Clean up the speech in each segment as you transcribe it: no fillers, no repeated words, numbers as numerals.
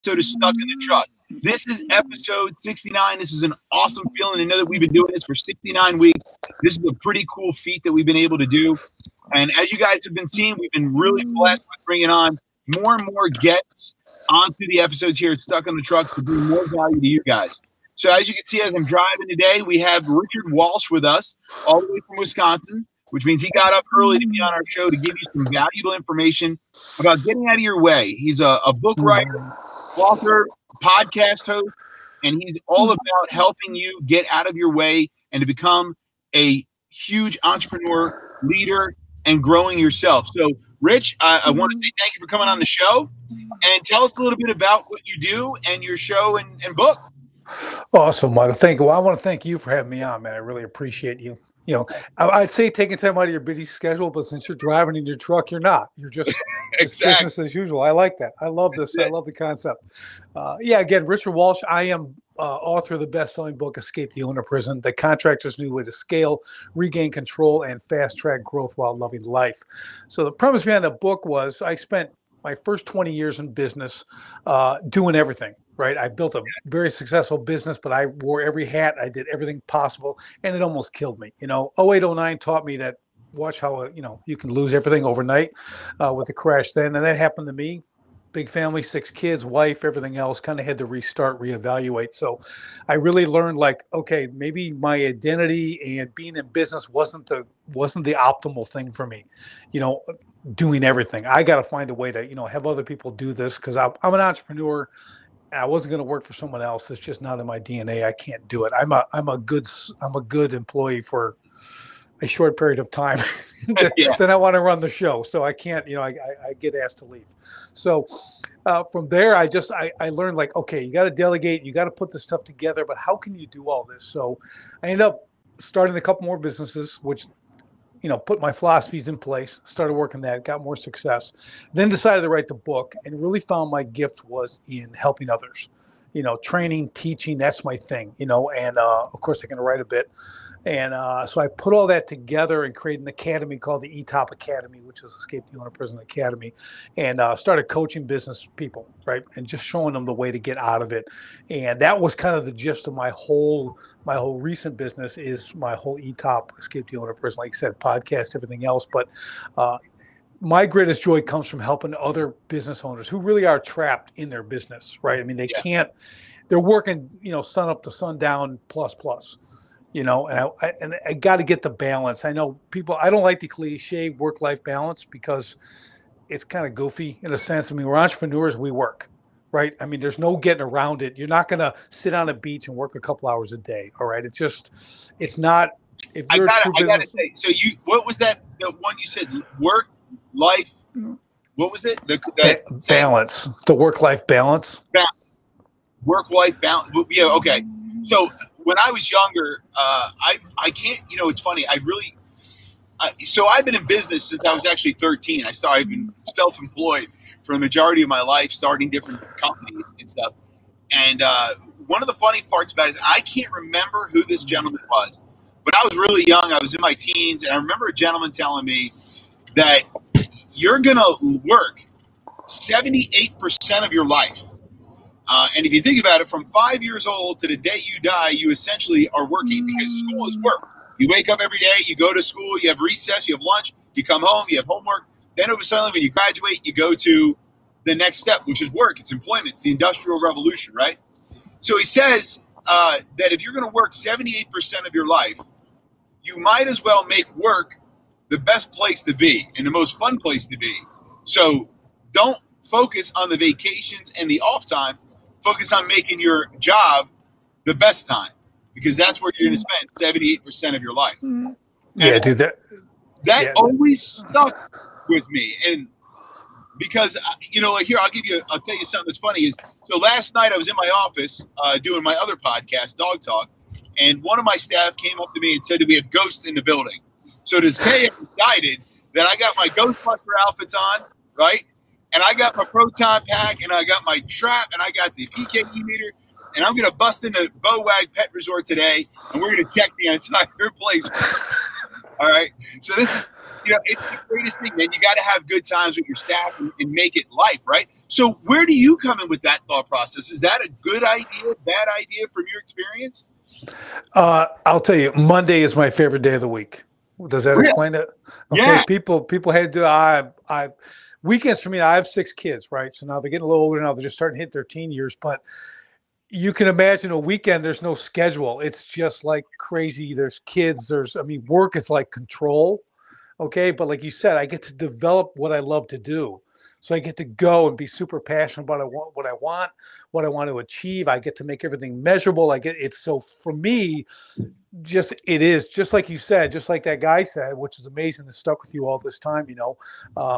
episode of Stuck in the Truck. This is episode 69. This is an awesome feeling to know that we've been doing this for 69 weeks. This is a pretty cool feat that we've been able to do. And as you guys have been seeing, we've been really blessed with bringing on more and more guests onto the episodes here at Stuck on the Truck to bring more value to you guys. So as you can see, as I'm driving today, we have Richard Walsh with us, all the way from Wisconsin, which means he got up early to be on our show to give you some valuable information about getting out of your way. He's a book writer, author, podcast host, and he's all about helping you get out of your way and to become a huge entrepreneur, leader, and growing yourself. So, Rich, I want to say thank you for coming on the show and tell us a little bit about what you do and your show and book. Awesome, Michael. Thank you. Well, I want to thank you for having me on, man. I really appreciate you. You know, I'd say taking time out of your busy schedule, but since you're driving in your truck, you're not. You're just Exactly. business as usual. I like that. I love this. I love the concept. Again, Richard Walsh. I am author of the best-selling book, Escape the Owner Prison, The Contractor's New Way to Scale, Regain Control, and Fast-Track Growth While Loving Life. So the premise behind the book was I spent my first 20 years in business doing everything. Right. I built a very successful business, but I wore every hat. I did everything possible, and it almost killed me. 08, 09 taught me that watch how, you can lose everything overnight with the crash then. And that happened to me. Big family, 6 kids, wife, everything else, kind of had to restart, reevaluate. So I really learned okay, maybe my identity and being in business wasn't the optimal thing for me, doing everything. I got to find a way to, have other people do this because I'm an entrepreneur. I wasn't going to work for someone else. It's just not in my DNA. I can't do it. I'm a good employee for a short period of time. Then I want to run the show. So I can't, I get asked to leave. So from there, I learned okay, you got to delegate, you got to put this stuff together, but how can you do all this? So I ended up starting a couple more businesses, which put my philosophies in place, started working that, got more success, then decided to write the book and really found my gift was in helping others, training, teaching, that's my thing, and of course I can write a bit. And so I put all that together and created an academy called the ETOP Academy, which is Escape the Owner Prison Academy, and started coaching business people, right, and just showing them the way to get out of it. And that was kind of the gist of my whole recent business is my whole ETOP, Escape the Owner Prison, like I said, podcast, everything else. But my greatest joy comes from helping other business owners who really are trapped in their business, right? I mean, they're working, sun up to sundown plus. And I got to get the balance. I know I don't like the cliche work-life balance because it's kind of goofy in a sense. I mean, we're entrepreneurs, we work, right? I mean, there's no getting around it. You're not going to sit on a beach and work a couple hours a day. All right. It's not, if you're a true business. I gotta say, so what was that, the one you said, work, life, what was it? Balance, the work-life balance. Work-life balance. Yeah. Okay. So, when I was younger, I can't, it's funny. So I've been in business since I was actually 13. I've been self-employed for the majority of my life, starting different companies and stuff. And one of the funny parts about it is I can't remember who this gentleman was, but I was really young. I was in my teens, and I remember a gentleman telling me that you're going to work 78% of your life. And if you think about it, from 5 years old to the day you die, you essentially are working because school is work. You wake up every day, you go to school, you have recess, you have lunch, you come home, you have homework. Then all of a sudden, when you graduate, you go to the next step, which is work. It's employment. It's the Industrial Revolution, right? So he says that if you're going to work 78% of your life, you might as well make work the best place to be and the most fun place to be. So don't focus on the vacations and the off time. Focus on making your job the best time because that's where you're going to spend 78% of your life. Yeah, dude, that always stuck with me. And because, here, I'll tell you something that's funny is, so last night I was in my office doing my other podcast, Dog Talk, and one of my staff came up to me and said that we had ghosts in the building. So today I decided that I got my Ghostbuster outfits on, right? And I got my proton pack, and I got my trap, and I got the PKE meter, and I'm going to bust into Bowag Pet Resort today, and we're going to check the entire place. All right? So this it's the greatest thing, man. You got to have good times with your staff and make it life, right? So where do you come in with that thought process? Is that a good idea, bad idea from your experience? I'll tell you, Monday is my favorite day of the week. Does that Really? explain it? Okay, Yeah. people had to. I weekends for me. I have 6 kids, right? So now they're getting a little older now. They're just starting to hit their teen years. But you can imagine a weekend. There's no schedule. It's just like crazy. There's kids. Work is like control. Okay, but like you said, I get to develop what I love to do. So I get to go and be super passionate about what I want to achieve. I get to make everything measurable. So for me, it is just like you said, just like that guy said, which is amazing that stuck with you all this time.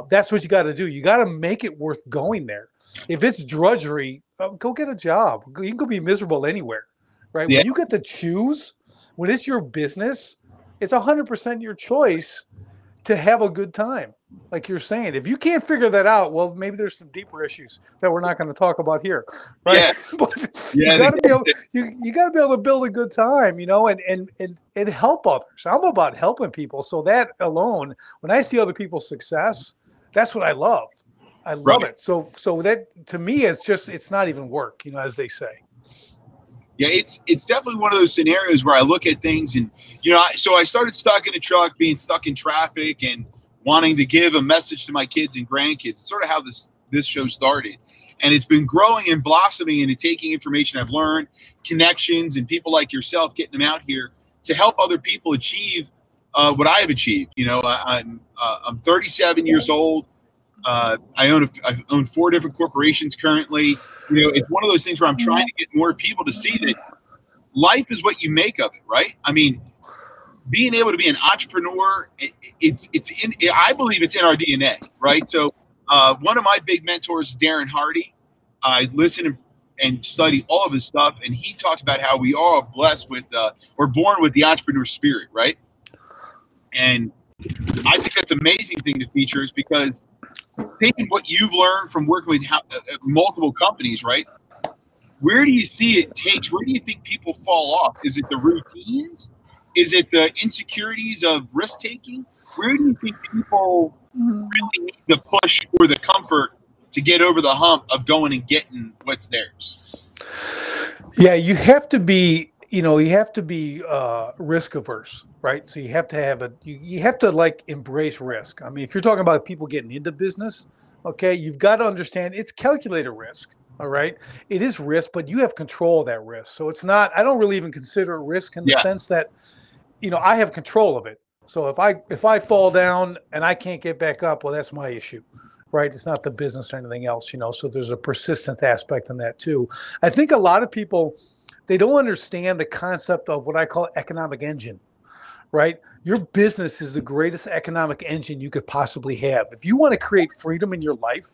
That's what you got to do. You got to make it worth going there. If it's drudgery, go get a job. You can go be miserable anywhere, right? Yeah. When you get to choose, when it's your business, it's 100% your choice to have a good time. Like you're saying, if you can't figure that out, well, maybe there's some deeper issues that we're not going to talk about here, right? Yeah. But you got to be able, you got to be able to build a good time, and help others. I'm about helping people. So that alone, when I see other people's success, that's what I love. I love it. So that to me, it's not even work, as they say. Yeah, it's definitely one of those scenarios where I look at things and, so I started stuck in a truck, being stuck in traffic and wanting to give a message to my kids and grandkids. It's sort of how this show started. And it's been growing and blossoming and taking information I've learned, connections, and people like yourself, getting them out here to help other people achieve what I have achieved. I'm 37 years old. I own 4 different corporations currently. It's one of those things where I'm trying to get more people to see that life is what you make of it, right? I mean, being able to be an entrepreneur, I believe it's in our DNA, right? So one of my big mentors is Darren Hardy. I listen and study all of his stuff, and he talks about how we are blessed with, we're born with the entrepreneur spirit, right? And I think that's an amazing thing to feature, is because taking what you've learned from working with multiple companies, right? Where do you see it takes? Where do you think people fall off? Is it the routines? Is it the insecurities of risk taking? Where do you think people really need the push or the comfort to get over the hump of going and getting what's theirs? Yeah, you have to be risk averse, right? So you have to you have to like embrace risk. I mean, if you're talking about people getting into business, okay, you've got to understand it's calculated risk. All right. It is risk, but you have control of that risk. So it's not, I don't really even consider it risk in the sense that, I have control of it. So if I fall down and I can't get back up, well, that's my issue. Right. It's not the business or anything else, so there's a persistent aspect in that too. I think a lot of people, they don't understand the concept of what I call economic engine, right? Your business is the greatest economic engine you could possibly have. If you want to create freedom in your life,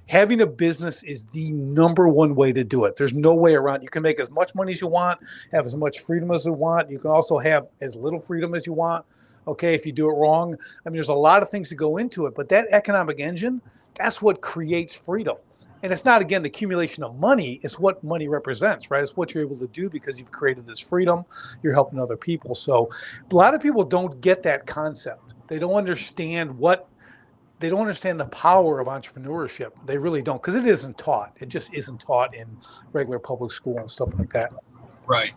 having a business is the number one way to do it. There's no way around. You can make as much money as you want, have as much freedom as you want. You can also have as little freedom as you want. Okay, if you do it wrong. I mean, there's a lot of things that go into it, but that economic engine, that's what creates freedom. And it's not, again, the accumulation of money. It's what money represents, right? It's what you're able to do because you've created this freedom. You're helping other people. So a lot of people don't get that concept. They don't understand the power of entrepreneurship. They really don't, because it isn't taught. It just isn't taught in regular public school and stuff like that. Right.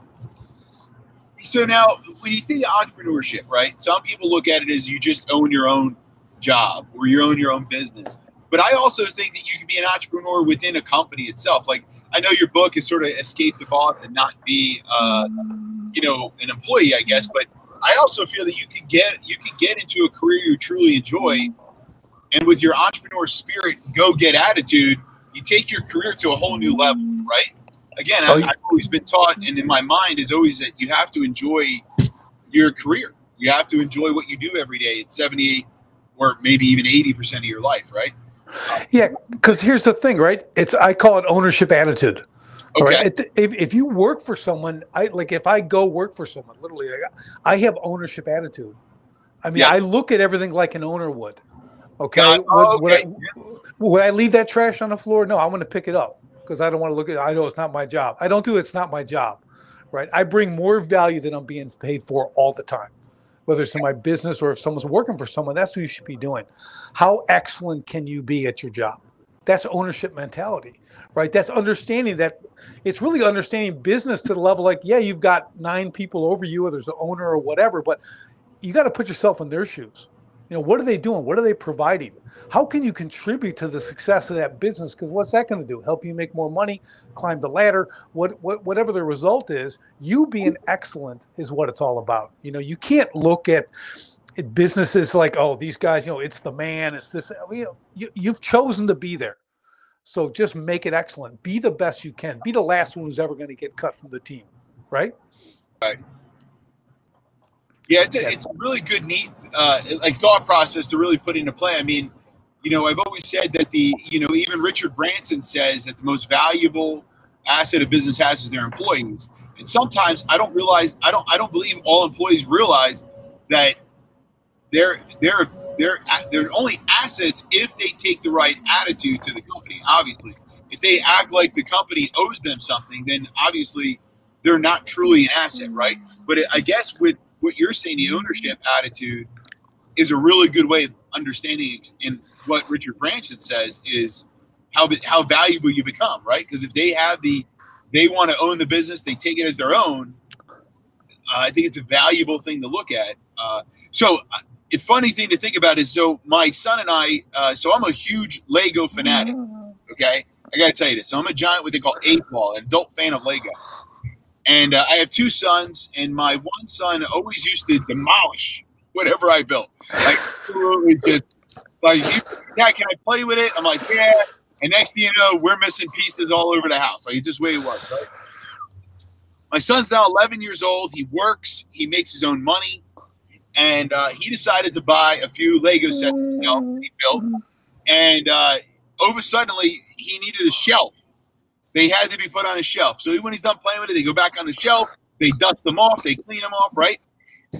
So now, when you think of entrepreneurship, right, some people look at it as you just own your own job or you own your own business. But I also think that you can be an entrepreneur within a company itself. Like, I know your book is sort of escape the boss and not be, an employee, I guess. But I also feel that you can get into a career you truly enjoy, and with your entrepreneur spirit, go get attitude, you take your career to a whole new level, right? Again, I've always been taught, and in my mind is always that you have to enjoy your career. You have to enjoy what you do every day. It's 70 or maybe even 80% of your life, right? Yeah, because here's the thing, right? I call it ownership attitude. Okay. Right? If you work for someone, if I go work for someone, literally, I have ownership attitude. I mean, I look at everything like an owner would. Okay. Would I leave that trash on the floor? No, I want to pick it up because I don't want to look at it. I know it's not my job. I don't do it. It's not my job. Right. I bring more value than I'm being paid for all the time. whether it's in my business or if someone's working for someone, that's what you should be doing. How excellent can you be at your job? That's ownership mentality, right? That's understanding that it's really understanding business to the level like, yeah, you've got 9 people over you, or there's an owner or whatever, but you got to put yourself in their shoes. What are they doing? What are they providing? How can you contribute to the success of that business? Because what's that going to do? Help you make more money, climb the ladder, whatever the result is. You being excellent is what it's all about. You can't look at businesses like, oh, these guys, it's the man, it's this. You've chosen to be there. So just make it excellent. Be the best you can. Be the last one who's ever going to get cut from the team, right? Right. Yeah, it's a really good, neat, like thought process to really put into play. I mean, I've always said that even Richard Branson says that the most valuable asset a business has is their employees. And sometimes I don't believe all employees realize that they're only assets if they take the right attitude to the company. Obviously, if they act like the company owes them something, then obviously they're not truly an asset, right? But I guess with what you're saying, the ownership attitude is a really good way of understanding. And what Richard Branson says is how valuable you become, right? Because if they want to own the business, they take it as their own. I think it's a valuable thing to look at. So a funny thing to think about is, so my son and I, so I'm a huge Lego fanatic. Okay. I got to tell you this. So I'm a giant, what they call 8-ball, an adult fan of Lego. And I have 2 sons, and my one son always used to demolish whatever I built. Like, absolutely just like, Dad, can I play with it? I'm like, yeah. And next thing you know, we're missing pieces all over the house. Like, it's just the way it was, right? My son's now 11 years old. He works. He makes his own money. And he decided to buy a few Lego sets himself he built. And suddenly, he needed a shelf. They had to be put on a shelf. So when he's done playing with it, they go back on the shelf. They dust them off. They clean them off, right?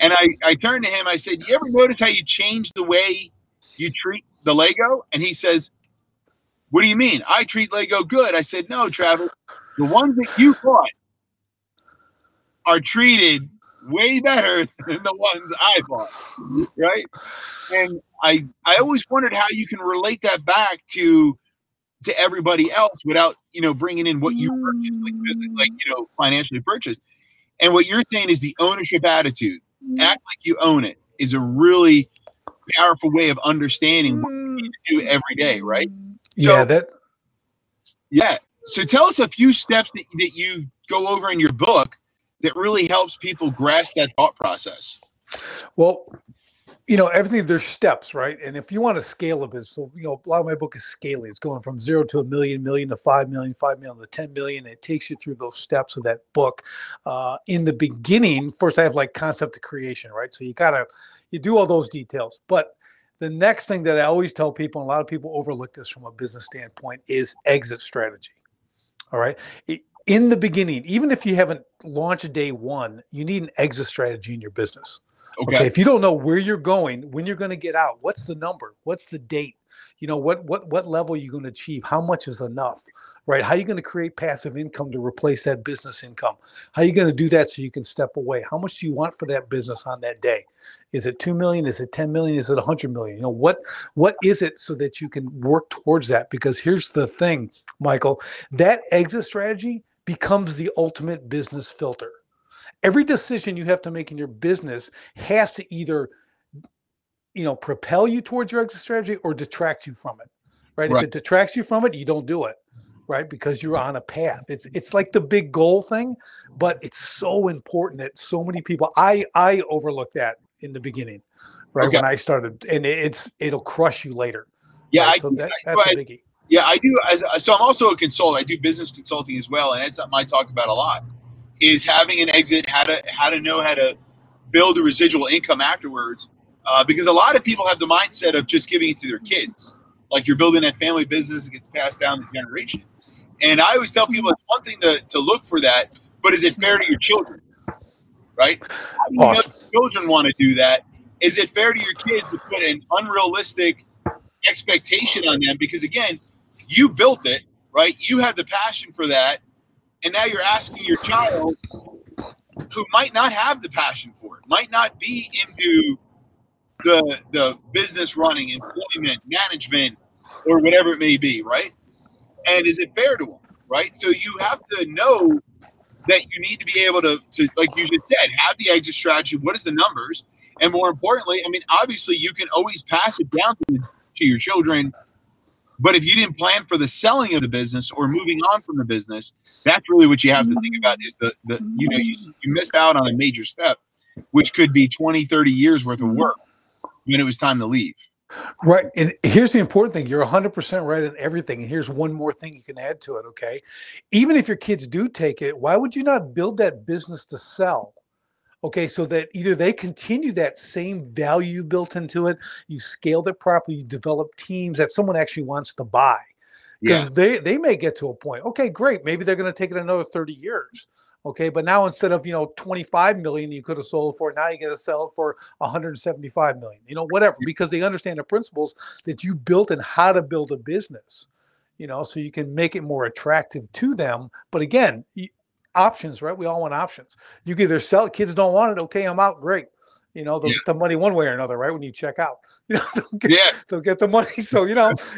And I turned to him. I said, you ever notice how you change the way you treat the Lego? And he says, what do you mean? I treat Lego good. I said, no, Travis. The ones that you bought are treated way better than the ones I bought, right? And I always wondered how you can relate that back to everybody else without, bringing in what you purchased, like financially purchased. And what you're saying is the ownership attitude. Act like you own it is a really powerful way of understanding what you need to do every day, right? Yeah. So tell us a few steps that you go over in your book that really helps people grasp that thought process. Well, everything, there's steps, right? And if you want to scale a business, so, a lot of my book is scaling. It's going from 0 to 1 million, million to 5 million, 5 million to 10 million. It takes you through those steps of that book. In the beginning, first I have like concept to creation, right? So you do all those details. But the next thing that I always tell people, and a lot of people overlook this from a business standpoint, is exit strategy. All right. In the beginning, even if you haven't launched day one, you need an exit strategy in your business. Okay. If you don't know where you're going, when you're going to get out, what's the number? What's the date? What level are you going to achieve? How much is enough, right? How are you going to create passive income to replace that business income? How are you going to do that so you can step away? How much do you want for that business on that day? Is it 2 million? Is it 10 million? Is it 100 million? What is it so that you can work towards that? Because here's the thing, Michael, that exit strategy becomes the ultimate business filter. Every decision you have to make in your business has to either, propel you towards your exit strategy or detract you from it, right? If it detracts you from it, you don't do it, right? Because you're on a path. It's like the big goal thing, but it's so important that so many people, I overlooked that in the beginning, right? When I started, and it'll crush you later. Yeah. Right? That's a biggie. Yeah, I do. So I'm also a consultant. I do business consulting as well. And that's something I talk about a lot, is having an exit, how to know how to build a residual income afterwards. Because a lot of people have the mindset of just giving it to their kids. Like you're building that family business that gets passed down the generation. And I always tell people it's one thing to look for that, but is it fair to your children? Right? How do you know if children want to do that? Is it fair to your kids to put an unrealistic expectation on them? Because again, you built it, right? You had the passion for that. And now you're asking your child who might not have the passion for it, might not be into the business running, employment, management, or whatever it may be, right? And is it fair to them, right? So you have to know that you need to be able to like you just said, have the exit strategy. What is the numbers? And more importantly, I mean, obviously you can always pass it down to your children, but if you didn't plan for the selling of the business or moving on from the business, that's really what you have to think about is you missed out on a major step, which could be 20, 30 years worth of work when it was time to leave. Right. And here's the important thing. You're 100% right in everything. And here's one more thing you can add to it. Okay. Even if your kids do take it, why would you not build that business to sell? Okay. So that either they continue that same value you built into it, you scaled it properly, you develop teams that someone actually wants to buy. Because they may get to a point. Okay, great. Maybe they're going to take it another 30 years. Okay, but now instead of 25 million you could have sold for, now you got to sell it for 175 million. Whatever, because they understand the principles that you built and how to build a business. So you can make it more attractive to them. But again, options, right? We all want options. You can either sell it, kids don't want it. Okay, I'm out. Great. They'll get the money one way or another, right? When you check out, they'll get the money. So,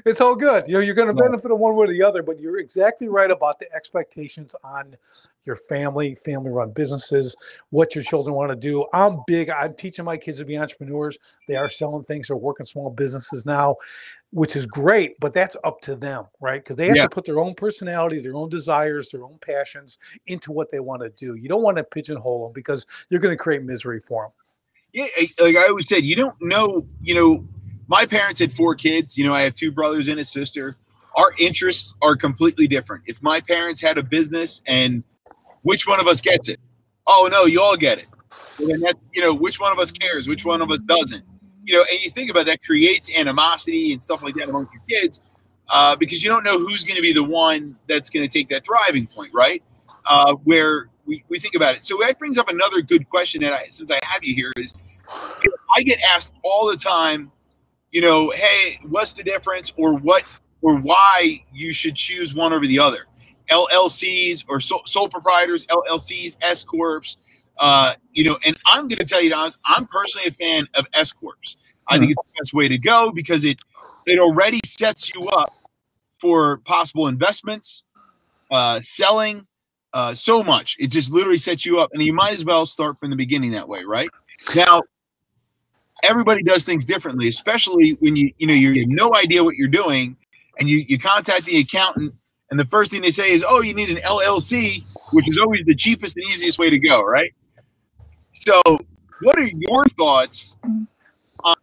it's all good. You're going to benefit in one way or the other, but you're exactly right about the expectations on your family run businesses, what your children want to do. I'm teaching my kids to be entrepreneurs. They are selling things. They're working small businesses now, which is great, but that's up to them, right? Because they have to put their own personality, their own desires, their own passions into what they want to do. You don't want to pigeonhole them because you're going to create misery for them. Yeah, like I always said, you don't know, my parents had 4 kids. I have 2 brothers and a sister. Our interests are completely different. If my parents had a business and which one of us gets it? Oh, no, you all get it. And then that, which one of us cares? Which one of us doesn't? And you think about that creates animosity and stuff like that amongst your kids because you don't know who's going to be the one that's going to take that thriving point, right? Where we think about it. So that brings up another good question that since I have you here is I get asked all the time, hey, what's the difference or why you should choose one over the other? LLCs or sole proprietors, LLCs, S corps, and I'm going to tell you, Don, I'm personally a fan of S corps. I think it's the best way to go because it already sets you up for possible investments, selling, so much. It just literally sets you up, and you might as well start from the beginning that way, right? Now, everybody does things differently, especially when you have no idea what you're doing, and you contact the accountant, and the first thing they say is, "Oh, you need an LLC," which is always the cheapest and easiest way to go, right? So, what are your thoughts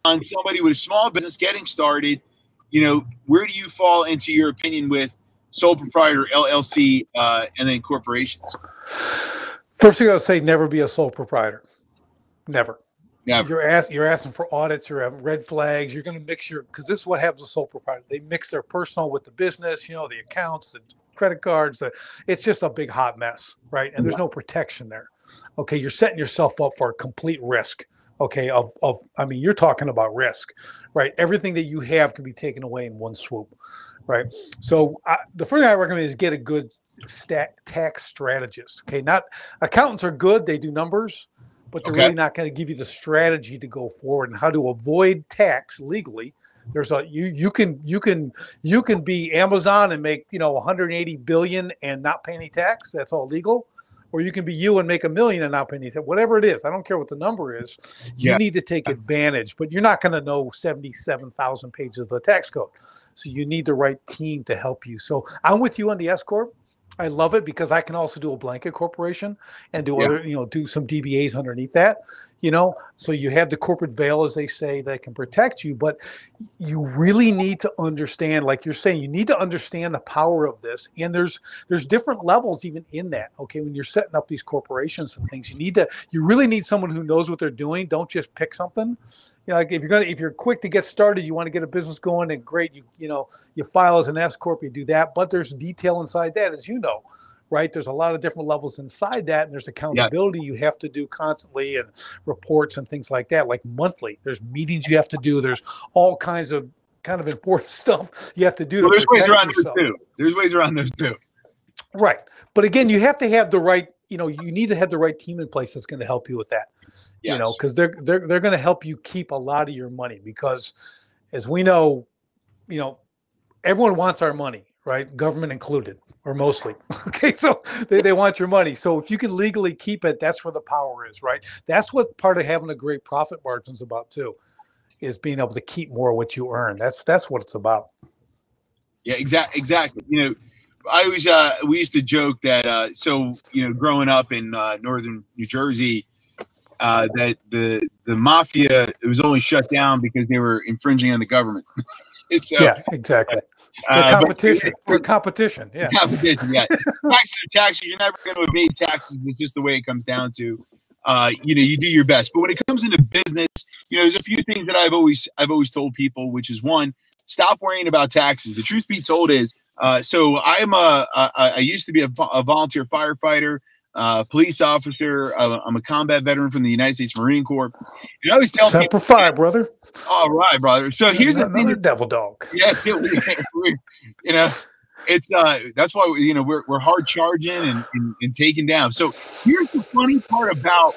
on somebody with a small business getting started? Where do you fall into your opinion with sole proprietor, LLC, and then corporations? First thing I'll say, never be a sole proprietor. Never. Never. You're asking for audits. You're having red flags. You're going to mix because this is what happens with sole proprietor. They mix their personal with the business. The accounts, the credit cards. It's just a big hot mess, right? And there's no protection there. Okay, you're setting yourself up for a complete risk. Okay, you're talking about risk, right? Everything that you have can be taken away in one swoop. Right. So the first thing I recommend is get a good tax strategist. Okay. Not accountants are good. They do numbers, but they're really not going to give you the strategy to go forward and how to avoid tax legally. There's you can be Amazon and make 180 billion and not pay any tax. That's all legal. Or you can be you and make $1 million and not pay any tax. Whatever it is, I don't care what the number is. You need to take advantage, but you're not going to know 77,000 pages of the tax code. So you need the right team to help you. So I'm with you on the S corp. I love it because I can also do a blanket corporation and do other, do some DBAs underneath that, so you have the corporate veil, as they say, that can protect you. But you really need to understand, like you're saying, you need to understand the power of this. And there's different levels even in that. Okay. When you're setting up these corporations and things, you really need someone who knows what they're doing. Don't just pick something. Like if you're quick to get started, you want to get a business going, and great, you file as an S corp, you do that. But there's detail inside that, as you know, right? There's a lot of different levels inside that, and there's accountability you have to do constantly, and reports and things like that, like monthly. There's meetings you have to do. There's all kinds of kind of important stuff you have to do. There's ways around those too. There's ways around those too. Right, but again, you have to have the right you need to have the right team in place that's going to help you with that. Yes. Because they're going to help you keep a lot of your money, because as we know, everyone wants our money, right? Government included, or mostly. Okay, so they want your money. So if you can legally keep it, that's where the power is, right? That's what part of having a great profit margin is about too, is being able to keep more of what you earn. That's what it's about. Yeah, exactly. I always we used to joke that growing up in northern New Jersey, that the mafia, it was only shut down because they were infringing on the government. Yeah, exactly. Their competition. Their competition. Yeah. Competition. Yeah. Taxes. You're never going to evade taxes. It's just the way it comes down to. You do your best. But when it comes into business, there's a few things that I've always told people, which is one, stop worrying about taxes. The truth be told is, so I used to be a volunteer firefighter, police officer. I'm a combat veteran from the United States Marine Corps. And I always tell Semper people, Fi, brother. all right, brother. So here's the thing. Another devil dog. Yeah, it's that's why we're hard charging and taking down. So here's the funny part about,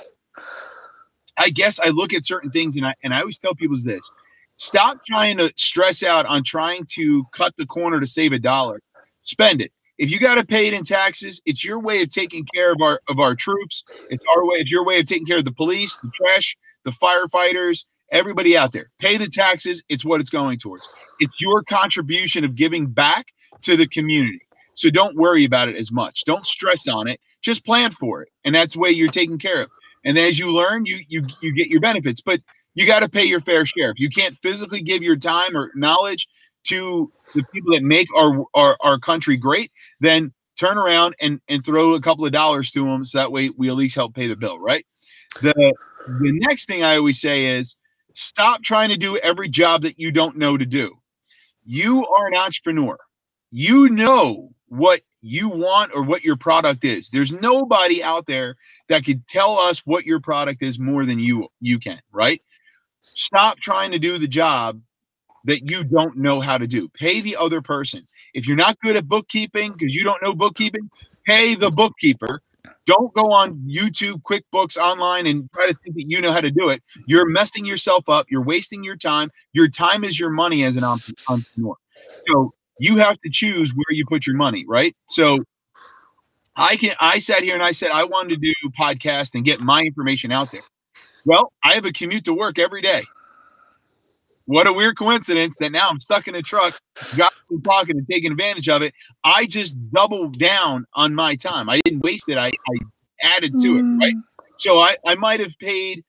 I guess I look at certain things and I always tell people is this: stop trying to stress out on trying to cut the corner to save a dollar. Spend it. If you got to pay it in taxes, it's your way of taking care of our troops. It's your way of taking care of the police, the trash, the firefighters, everybody out there. Pay the taxes. It's what it's going towards. It's your contribution of giving back to the community. So don't worry about it as much. Don't stress on it. Just plan for it. And that's the way you're taken care of. And as you learn, you get your benefits. But you got to pay your fair share. If you can't physically give your time or knowledge to the people that make our country great, then turn around and throw a couple of dollars to them, so that way we at least help pay the bill, right? The next thing I always say is, stop trying to do every job that you don't know to do. You are an entrepreneur. You know what you want or what your product is. There's nobody out there that could tell us what your product is more than you can, right? Stop trying to do the job that you don't know how to do. Pay the other person. If you're not good at bookkeeping because you don't know bookkeeping, pay the bookkeeper. Don't go on YouTube, QuickBooks, online and try to think that you know how to do it. You're messing yourself up. You're wasting your time. Your time is your money as an entrepreneur. So you have to choose where you put your money, right? So I sat here and I said I wanted to do podcast and get my information out there. Well, I have a commute to work every day. What a weird coincidence that now I'm stuck in a truck, got talking and taking advantage of it. I just doubled down on my time. I didn't waste it. I added to it, right? So I might have paid,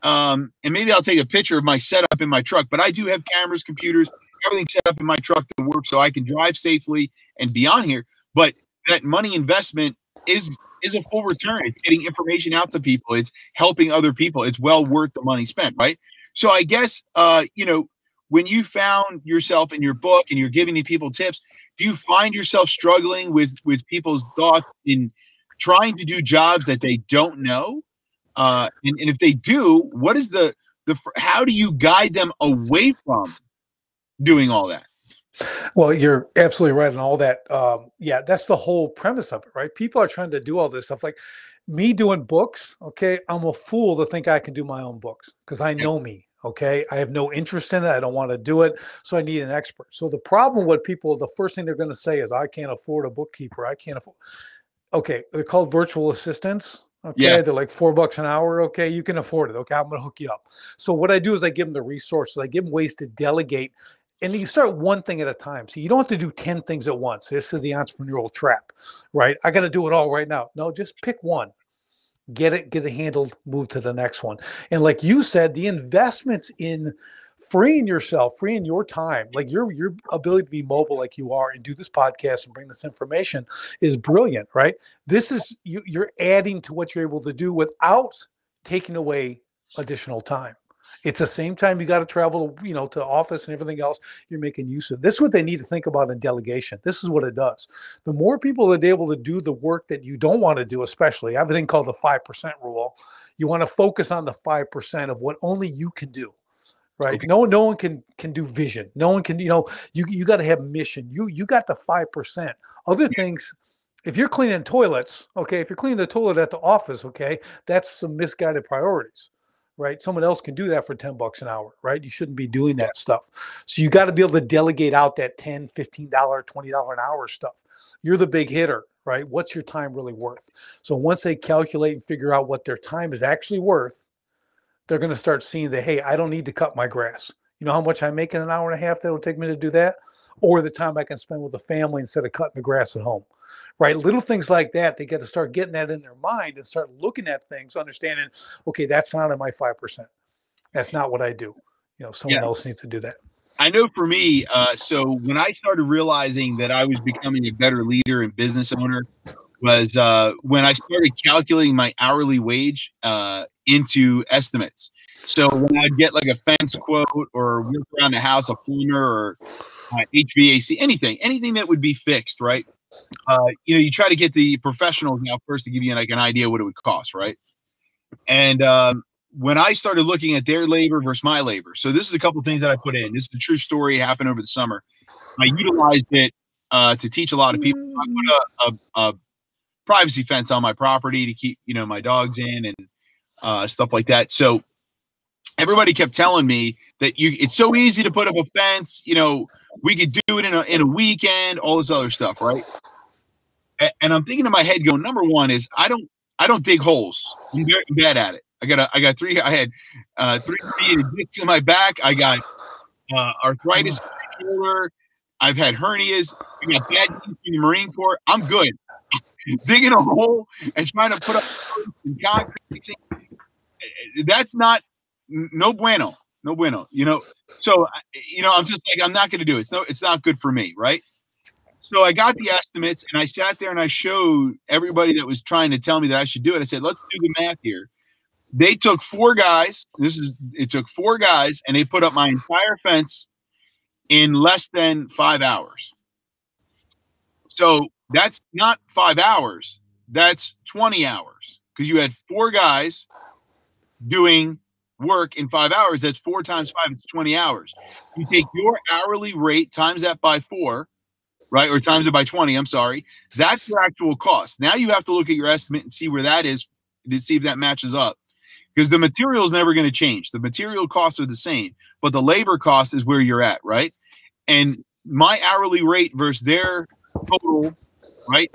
and maybe I'll take a picture of my setup in my truck, but I do have cameras, computers, everything set up in my truck to work so I can drive safely and be on here. But that money investment is a full return. It's getting information out to people. It's helping other people. It's well worth the money spent, right? So I guess, when you found yourself in your book and you're giving the people tips, do you find yourself struggling with people's thoughts in trying to do jobs that they don't know? And if they do, what is how do you guide them away from doing all that? Well, you're absolutely right on all that. Yeah, that's the whole premise of it, right? People are trying to do all this stuff. Like me doing books, okay, I'm a fool to think I can do my own books because I know me, okay? I have no interest in it. I don't want to do it, so I need an expert. So the problem with people, the first thing they're going to say is, I can't afford a bookkeeper. I can't afford. Okay, they're called virtual assistants. Okay, Yeah. they're like $4 an hour. Okay, you can afford it. Okay, I'm going to hook you up. So what I do is I give them the resources. I give them ways to delegate. And you start one thing at a time. So you don't have to do 10 things at once. This is the entrepreneurial trap, right? I got to do it all right now. No, just pick one. Get it handled, move to the next one. And like you said, the investments in freeing yourself, freeing your time, like your ability to be mobile like you are and do this podcast and bring this information is brilliant, right? This is, you're adding to what you're able to do without taking away additional time. It's the same time you got to travel, to office and everything else. You're making use of this. Is what they need to think about in delegation. This is what it does. The more people that are able to do the work that you don't want to do, especially, I have a thing called the 5% rule. You want to focus on the 5% of what only you can do, right? Okay. No one can do vision. No one can, you got to have mission. You got the 5%. Other things, If you're cleaning toilets, okay, if you're cleaning the toilet at the office, okay, that's some misguided priorities, right? Someone else can do that for 10 bucks an hour, right? You shouldn't be doing Yeah. that stuff. So you got to be able to delegate out that $10, $15, $20 an hour stuff. You're the big hitter, right? What's your time really worth? So once they calculate and figure out what their time is actually worth, they're going to start seeing that, hey, I don't need to cut my grass. You know how much I make in an hour and a half that it'll take me to do that? Or the time I can spend with the family instead of cutting the grass at home, right? Little things like that, they got to start getting that in their mind and start looking at things, understanding, okay, that's not in my 5%. That's not what I do. You know, Yeah. someone else needs to do that. I know for me, so when I started realizing that I was becoming a better leader and business owner was when I started calculating my hourly wage into estimates. So when I'd get like a fence quote or work around the house, a plumber or HVAC, anything that would be fixed, right? You try to get the professionals now first to give you like an idea what it would cost, right? And when I started looking at their labor versus my labor, so this is a couple of things that I put in. This is a true story. It happened over the summer. I utilized it to teach a lot of people. I put a privacy fence on my property to keep my dogs in and stuff like that. So everybody kept telling me that it's so easy to put up a fence. We could do it in a weekend. All this other stuff, right? And I'm thinking in my head, going, number one is I don't dig holes. I'm very bad at it. I had 3 discs in my back. I got arthritis in my shoulder. I've had hernias. I got bad knees in the Marine Corps. I'm good. Digging a hole and trying to put up concrete. That's no bueno. No bueno. So I'm just like, I'm not going to do it. It's not good for me, right? So I got the estimates and I sat there and I showed everybody that was trying to tell me that I should do it. I said, let's do the math here. They took 4 guys. It took 4 guys and they put up my entire fence in less than 5 hours. So that's not 5 hours. That's 20 hours because you had 4 guys doing work in 5 hours. That's 4 times 5. It's 20 hours. You take your hourly rate times that by 4. Right, or times it by 20, I'm sorry. That's your actual cost. Now you have to look at your estimate and see where that is to see if that matches up. Because the material is never going to change. The material costs are the same, but the labor cost is where you're at, right? And my hourly rate versus their total, right?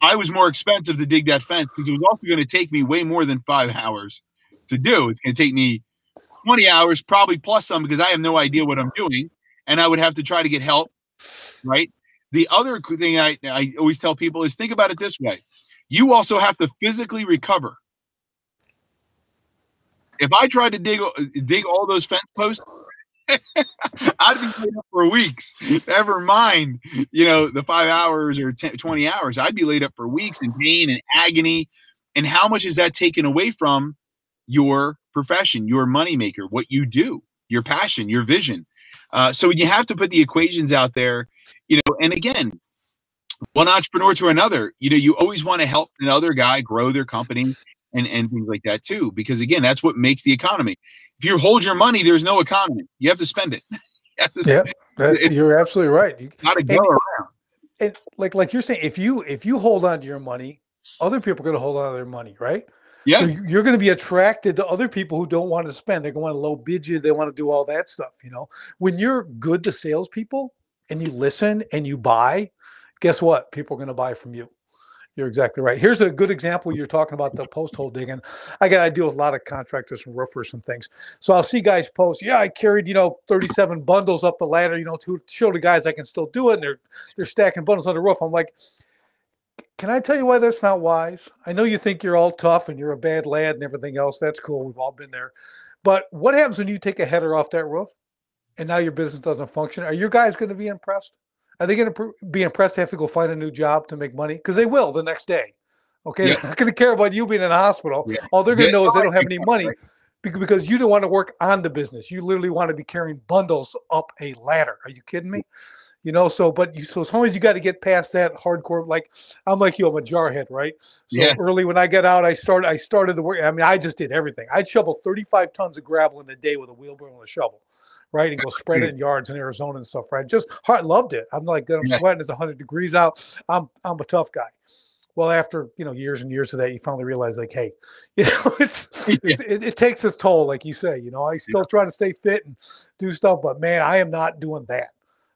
I was more expensive to dig that fence because it was also going to take me way more than 5 hours to do. It's going to take me 20 hours, probably plus some, because I have no idea what I'm doing. And I would have to try to get help. Right. The other thing I always tell people is think about it this way. You also have to physically recover. If I tried to dig all those fence posts, I'd be laid up for weeks. Never mind, the 5 hours or 20 hours. I'd be laid up for weeks in pain and agony. And how much is that taken away from your profession, your moneymaker, what you do, your passion, your vision? So you have to put the equations out there, and again, one entrepreneur to another, you always want to help another guy grow their company and things like that too, because again, that's what makes the economy. If you hold your money, there's no economy. You have to spend it. You're absolutely right. You got to go around. And like you're saying, if you hold on to your money, other people are going to hold on to their money, right? Yeah. So you're going to be attracted to other people who don't want to spend. They're going to low bid you. They want to do all that stuff. When you're good to salespeople and you listen and you buy, guess what? People are going to buy from you. You're exactly right. Here's a good example. You're talking about the post hole digging. I deal with a lot of contractors and roofers and things. So I'll see guys post, yeah, I carried, 37 bundles up the ladder, to show the guys I can still do it. And they're stacking bundles on the roof. I'm like, can I tell you why that's not wise? I know you think you're all tough and you're a bad lad and everything else. That's cool. We've all been there. But what happens when you take a header off that roof and now your business doesn't function? Are your guys going to be impressed? Are they going to be impressed to have to go find a new job to make money? Because they will the next day. Okay. Yep. They're not going to care about you being in a hospital. Yeah. All they're going to know is they don't have any money because you don't want to work on the business. You literally want to be carrying bundles up a ladder. Are you kidding me? So as long as you got to get past that hardcore, like I'm like you, I'm a jarhead, right? So early when I got out, I started the work. I mean, I just did everything. I'd shovel 35 tons of gravel in a day with a wheelbarrow and a shovel, right? And go spread it in yards in Arizona and stuff, right? Just heart loved it. I'm like, I'm Yeah. sweating. It's 100 degrees out. I'm a tough guy. Well, after years and years of that, you finally realize, like, hey, it takes its toll, like you say. I still try to stay fit and do stuff, but man, I am not doing that.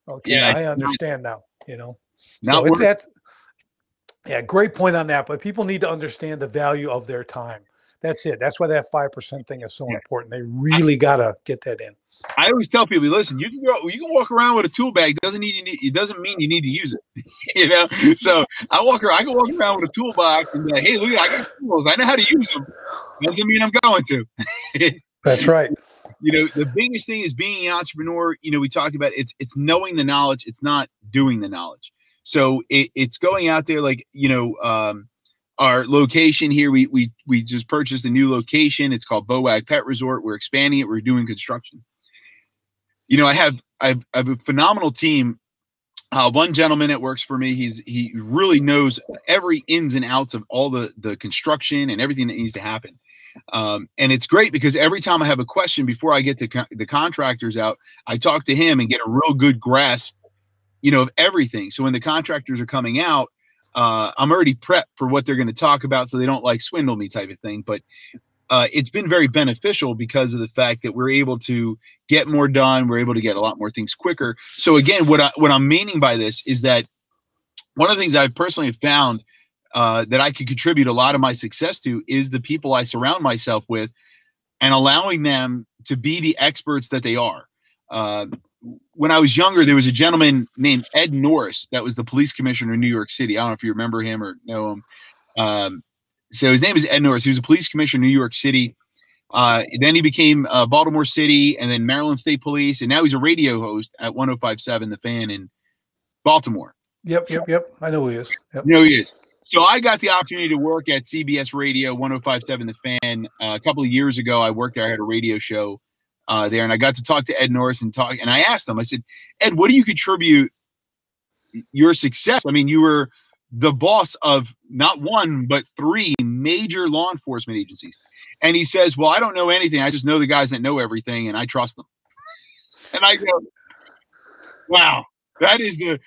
Okay, Yeah, I understand now. So not worth. that's great point on that. But people need to understand the value of their time. That's it. That's why that 5% thing is so important. They really gotta get that in. I always tell people, listen, you can walk around with a tool bag. It doesn't mean you need to use it. So I can walk around with a toolbox and be like, hey, look, I got tools. I know how to use them. Doesn't mean I'm going to. That's right. The biggest thing is being an entrepreneur. We talk about it's knowing the knowledge. It's not doing the knowledge. So it's going out there, like, our location here, we just purchased a new location. It's called Bowag Pet Resort. We're expanding it. We're doing construction. I have a phenomenal team. One gentleman that works for me, he really knows every ins and outs of all the construction and everything that needs to happen. And it's great because every time I have a question before I get the contractors out, I talk to him and get a real good grasp, of everything. So when the contractors are coming out, I'm already prepped for what they're going to talk about, so they don't like swindle me type of thing. But it's been very beneficial because of the fact that we're able to get more done. We're able to get a lot more things quicker. So again, what I'm meaning by this is that one of the things I've personally found that I could contribute a lot of my success to is the people I surround myself with and allowing them to be the experts that they are. When I was younger, there was a gentleman named Ed Norris that was the police commissioner in New York City. I don't know if you remember him or know him. So his name is Ed Norris. He was a police commissioner in New York City. Then he became Baltimore City and then Maryland State Police. And now he's a radio host at 105.7 The Fan in Baltimore. Yep. I know who he is. Yep. You know who he is. So I got the opportunity to work at CBS Radio 105.7 The Fan. A couple of years ago, I worked there. I had a radio show there, and I got to talk to Ed Norris and I asked him, I said, Ed, what do you contribute your success? I mean, you were the boss of not one, but 3 major law enforcement agencies. And he says, well, I don't know anything. I just know the guys that know everything, and I trust them. And I go, wow, that is the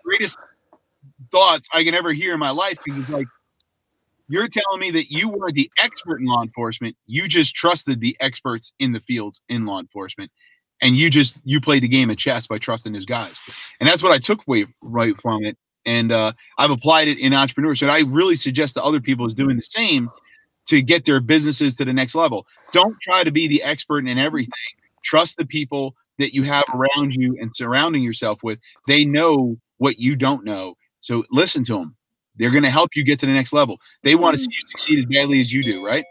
greatest thoughts I can ever hear in my life, because it's like, you're telling me that you were the expert in law enforcement. You just trusted the experts in the fields in law enforcement. And you played the game of chess by trusting those guys. And that's what I took away right from it. And I've applied it in entrepreneurship. I really suggest to other people is doing the same to get their businesses to the next level. Don't try to be the expert in everything. Trust the people that you have around you and surrounding yourself with. They know what you don't know. So listen to them. They're going to help you get to the next level. They want to see you succeed as badly as you do, right?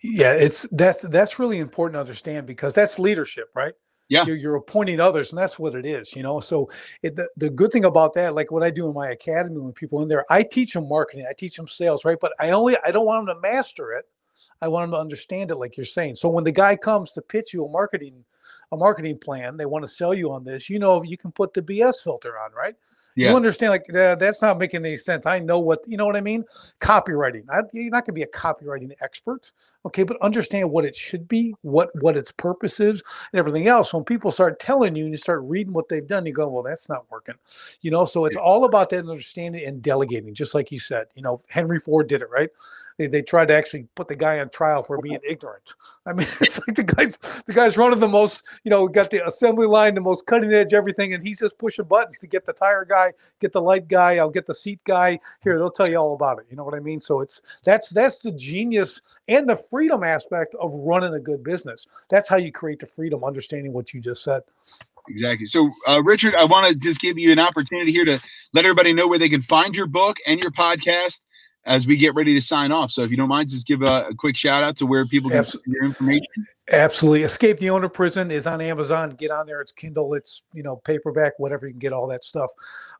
Yeah, that's really important to understand, because that's leadership, right? Yeah. You're appointing others, and that's what it is, So the good thing about that, like what I do in my academy, when people in there, I teach them marketing, I teach them sales, right? But I don't want them to master it. I want them to understand it, like you're saying. So when the guy comes to pitch you a marketing plan, they want to sell you on this, you can put the BS filter on, right? Yeah. You understand, like, that's not making any sense. I know what I mean? Copywriting. You're not going to be a copywriting expert, okay? But understand what it should be, what its purpose is, and everything else. When people start telling you and you start reading what they've done, you go, well, that's not working. So it's all about that understanding and delegating, just like you said. Henry Ford did it, right? They tried to actually put the guy on trial for being ignorant. I mean, it's like the guy's running the most, got the assembly line, the most cutting edge everything, and he's just pushing buttons to get the tire guy, get the light guy, I'll get the seat guy. Here, they'll tell you all about it. You know what I mean? So that's the genius and the freedom aspect of running a good business. That's how you create the freedom, understanding what you just said. Exactly. So, Richard, I want to just give you an opportunity here to let everybody know where they can find your book and your podcast as we get ready to sign off. So if you don't mind, just give a quick shout out to where people can find your information. Absolutely. Escape the Owner Prison is on Amazon. Get on there. It's Kindle. It's, paperback, whatever. You can get all that stuff.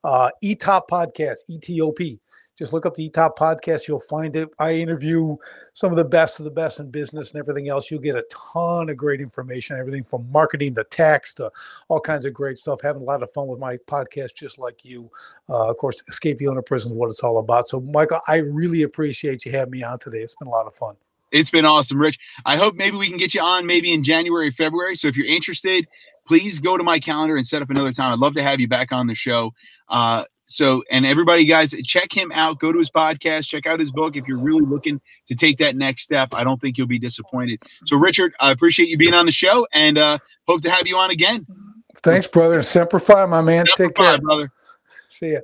ETOP Podcast, ETOP. Just look up the ETOP Podcast. You'll find it. I interview some of the best in business and everything else. You'll get a ton of great information, everything from marketing to tax to all kinds of great stuff. Having a lot of fun with my podcast, just like you. Of course, Escape the Owner Prison is what it's all about. So, Michael, I really appreciate you having me on today. It's been a lot of fun. It's been awesome, Rich. I hope maybe we can get you on maybe in January or February. So if you're interested, please go to my calendar and set up another time. I'd love to have you back on the show. And everybody, guys, check him out. Go to his podcast. Check out his book if you're really looking to take that next step. I don't think you'll be disappointed. So, Richard, I appreciate you being on the show and hope to have you on again. Thanks, brother. Semper Fi, my man. Semper Take care, brother. See ya.